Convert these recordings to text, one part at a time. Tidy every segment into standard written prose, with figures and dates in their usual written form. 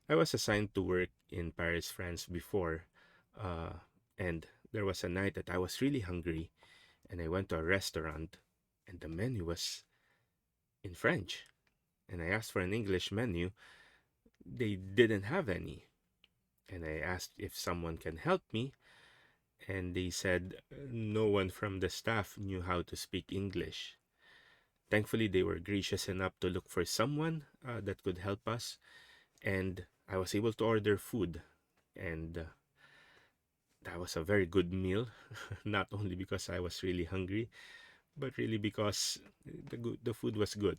I was assigned to work in Paris, France before, uh, and there was a night that I was really hungry, and I went to a restaurant, and the menu was in French. And I asked for an English menu. They didn't have any. And I asked if someone can help me, and they said no one from the staff knew how to speak English. Thankfully, they were gracious enough to look for someone that could help us, and I was able to order food. And that was a very good meal, not only because I was really hungry, but really because the food was good.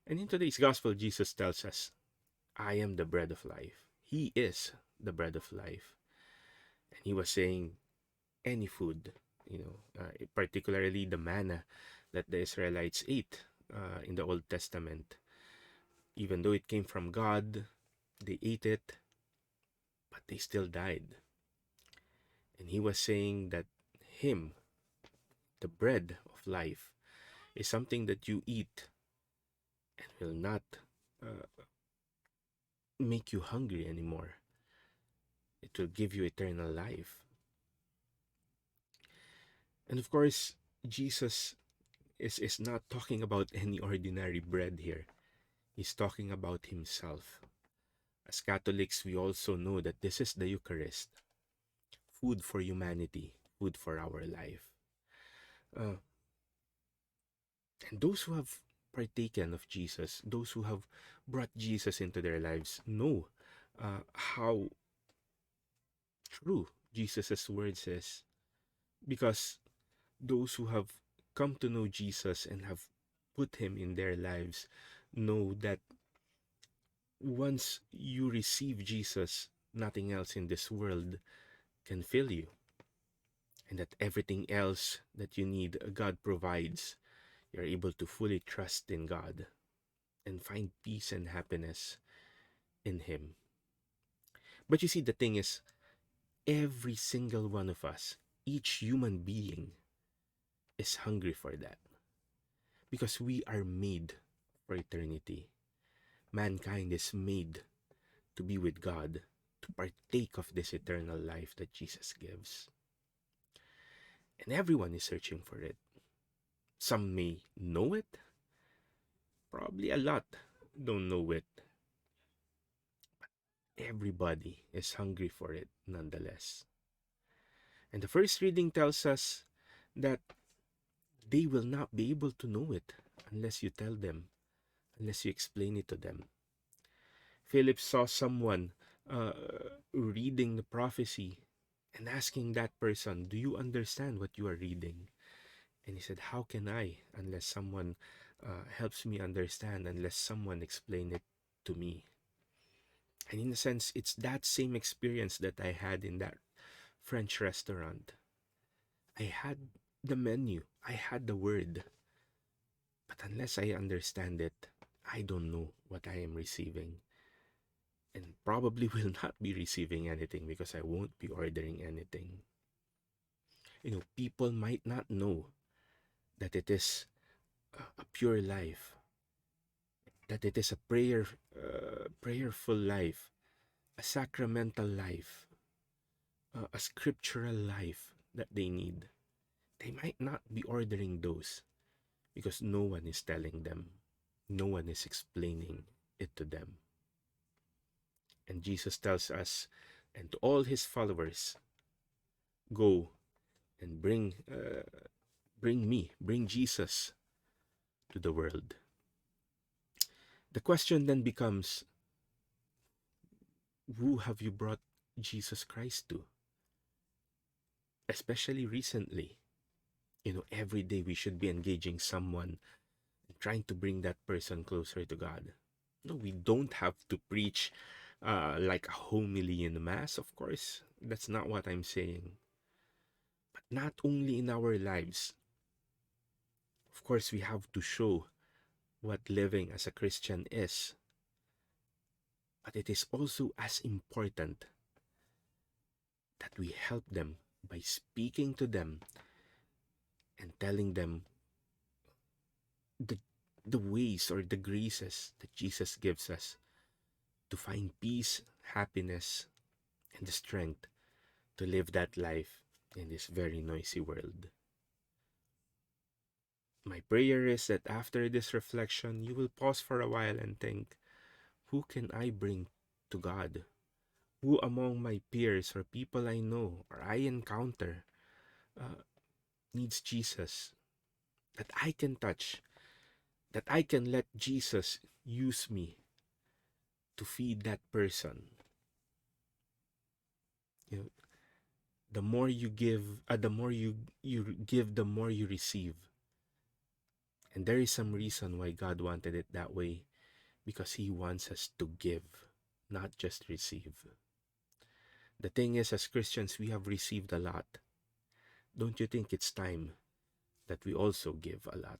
And in today's gospel, Jesus tells us, I am the bread of life. He is the bread of life. And he was saying, any food, particularly the manna that the Israelites ate in the Old Testament, even though it came from God, they ate it, but they still died. And he was saying that him, the bread of life, is something that you eat and will not uh, make you hungry anymore. It will give you eternal life. And of course, Jesus is not talking about any ordinary bread here. He's talking about himself. As Catholics, we also know that this is the Eucharist, food for humanity, food for our life. Uh, and those who have partaken of Jesus, those who have brought Jesus into their lives, know how true Jesus' words is. Because those who have come to know Jesus and have put him in their lives know that once you receive Jesus, nothing else in this world can fill you. And that everything else that you need, God provides. You're able to fully trust in God and find peace and happiness in Him. But you see, the thing is, every single one of us, each human being, is hungry for that because we are made for eternity. Mankind is made to be with God, to partake of this eternal life that Jesus gives. And everyone is searching for it. Some may know it, probably a lot don't know it. Everybody is hungry for it nonetheless. And the first reading tells us that they will not be able to know it unless you tell them, unless you explain it to them. Philip saw someone uh, reading the prophecy and asking that person, do you understand what you are reading? And he said, how can I unless someone helps me understand, unless someone explain it to me? And in a sense, it's that same experience that I had in that French restaurant. I had the menu, I had the word, but unless I understand it, I don't know what I am receiving. And probably will not be receiving anything because I won't be ordering anything. People might not know that it is a pure life, that it is a prayerful life, a sacramental life, a scriptural life that they need. They might not be ordering those because no one is telling them, no one is explaining it to them. And Jesus tells us and to all his followers, go and bring Jesus to the world. The question then becomes, who have you brought Jesus Christ to? Especially recently. Every day we should be engaging someone and trying to bring that person closer to God. No, we don't have to preach like a homily in the Mass, of course. That's not what I'm saying. But not only in our lives. Of course, we have to show what living as a Christian is. But it is also as important that we help them by speaking to them and telling them the, the ways or the graces that Jesus gives us to find peace, happiness, and the strength to live that life in this very noisy world. My prayer is that after this reflection, you will pause for a while and think, who can I bring to God? Who among my peers or people I know or I encounter uh, needs Jesus that I can touch, that I can let Jesus use me to feed that person? You know, the more you give, the more you give, the more you receive. And there is some reason why God wanted it that way, because He wants us to give, not just receive. The thing is, as Christians, we have received a lot. Don't you think it's time that we also give a lot?